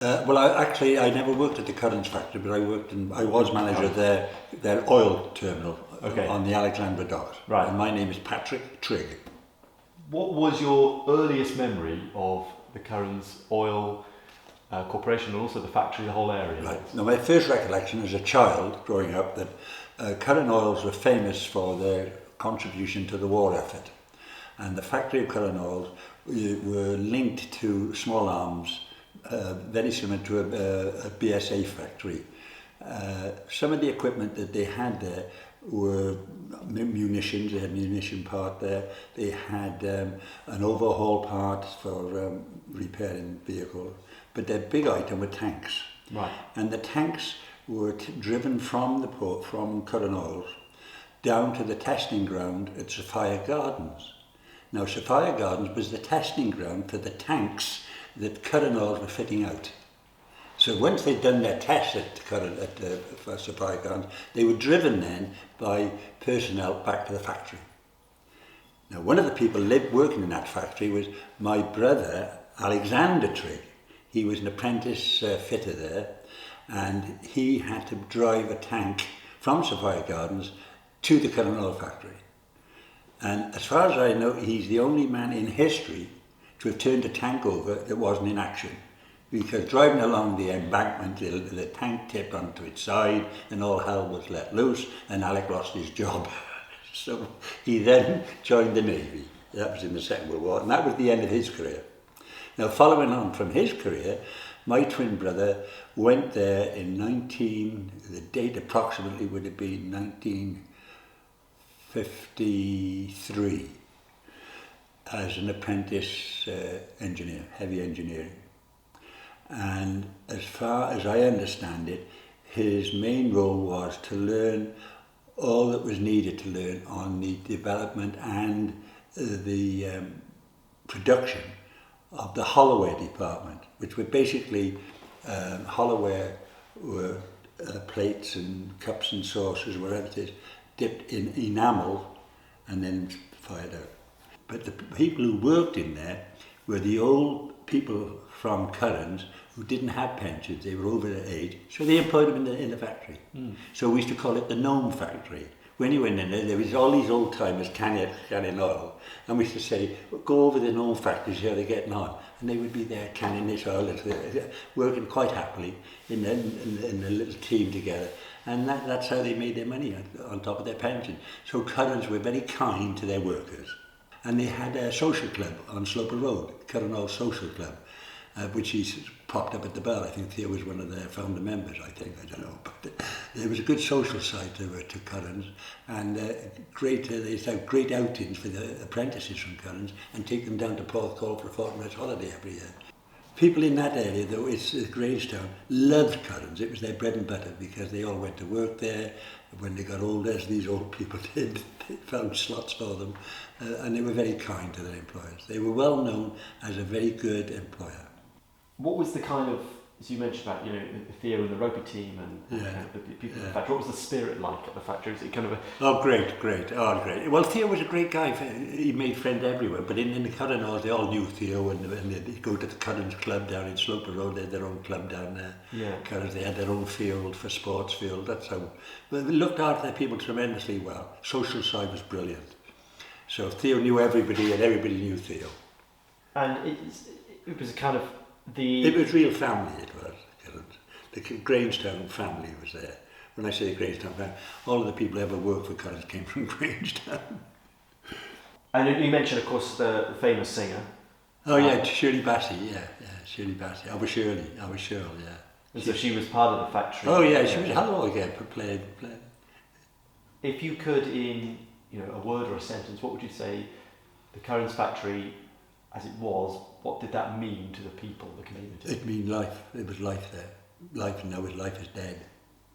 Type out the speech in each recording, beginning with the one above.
Well, I never worked at the Curran's factory, but I was manager of their oil terminal on the Alexandra docks. Right. And my name is Patrick Trigg. What was your earliest memory of the Curran's Oil Corporation and also the factory, the whole area? Right. Now, my first recollection as a child growing up that Curran Oils were famous for their contribution to the war effort. And the factory of Curran Oils were linked to small arms, very similar to a BSA factory. Some of the equipment that they had there were munitions. They had munition part there. They had an overhaul part for repairing vehicles. But their big item were tanks. Right. And the tanks were driven from the port, from Curran Oils, down to the testing ground at Sophia Gardens. Now, Sophia Gardens was the testing ground for the tanks that Curran Oils were fitting out. So once they'd done their tests for Sophia Gardens, they were driven then by personnel back to the factory. Now, one of the people working in that factory was my brother, Alexander Trigg. He was an apprentice fitter there, and he had to drive a tank from Sophia Gardens to the Curran Oil factory. And as far as I know, he's the only man in history to have turned a tank over that wasn't in action. Because driving along the embankment, the tank tipped onto its side and all hell was let loose, and Alec lost his job. So he then joined the Navy. That was in the Second World War, and that was the end of his career. Now, following on from his career, my twin brother went there in the date approximately would have been 1953, as an apprentice engineer, heavy engineering. And as far as I understand it, his main role was to learn all that was needed to learn on the development and the production of the hollowware department, which were basically hollowware were plates and cups and saucers, whatever it is, dipped in enamel and then fired out. But the people who worked in there were the old people from Curran's who didn't have pensions. They were over their age, so they employed them in the factory. So we used to call it the gnome factory. When you went in there was all these old timers canning oil, and we used to say, go over the gnome factory, see how they're getting on. And they would be there canning this oil, working quite happily in a little team together. And that's how they made their money, on top of their pension. So Curran's were very kind to their workers. And they had a social club on Sloper Road, Curran Oil Social Club, which he's popped up at the Bell. I think Theo was one of their founder members, I don't know. But there was a good social side to Curran's, and they used to have great outings for the apprentices from Curran's and take them down to Porthcawl for a fortnight's holiday every year. People in that area, though, it's Grangestown, loved Curran's. It was their bread and butter because they all went to work there. When they got older, as these old people did, they found slots for them, and they were very kind to their employers. They were well known as a very good employer. What was the kind of, as you mentioned about, Theo and the rugby team and the people in the factory, what was the spirit like at the factory? Was it kind of a... Oh, great. Well, Theo was a great guy. He made friends everywhere, but in the Curran Oils, they all knew Theo, and they'd go to the Curran's club down in Sloper Road. They had their own club down there. Yeah. Curran's, they had their own field for sports field. That's how... Well, they looked after their people tremendously well. Social side was brilliant. So Theo knew everybody, and everybody knew Theo. And it was a kind of... It was real family, it was. The Grangestown family was there. When I say Grangestown family, all of the people who ever worked for Curran's came from Grangestown. And you mentioned, of course, the famous singer. Oh yeah, Shirley Bassey, Shirley Bassey. I was Shirley, yeah. And so she was part of the factory. Oh yeah, she was hello again, played. If you could, in a word or a sentence, what would you say the Curran's factory, as it was, what did that mean to the people, the community? It meant life. It was life there. Life now is life is dead.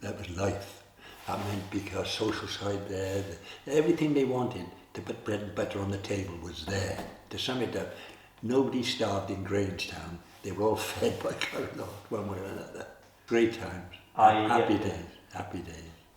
That was life. That meant because social side there, everything they wanted to put bread and butter on the table was there. To sum it up, nobody starved in Grangestown. They were all fed by Curran Oil, one way or another. Great times. Happy days.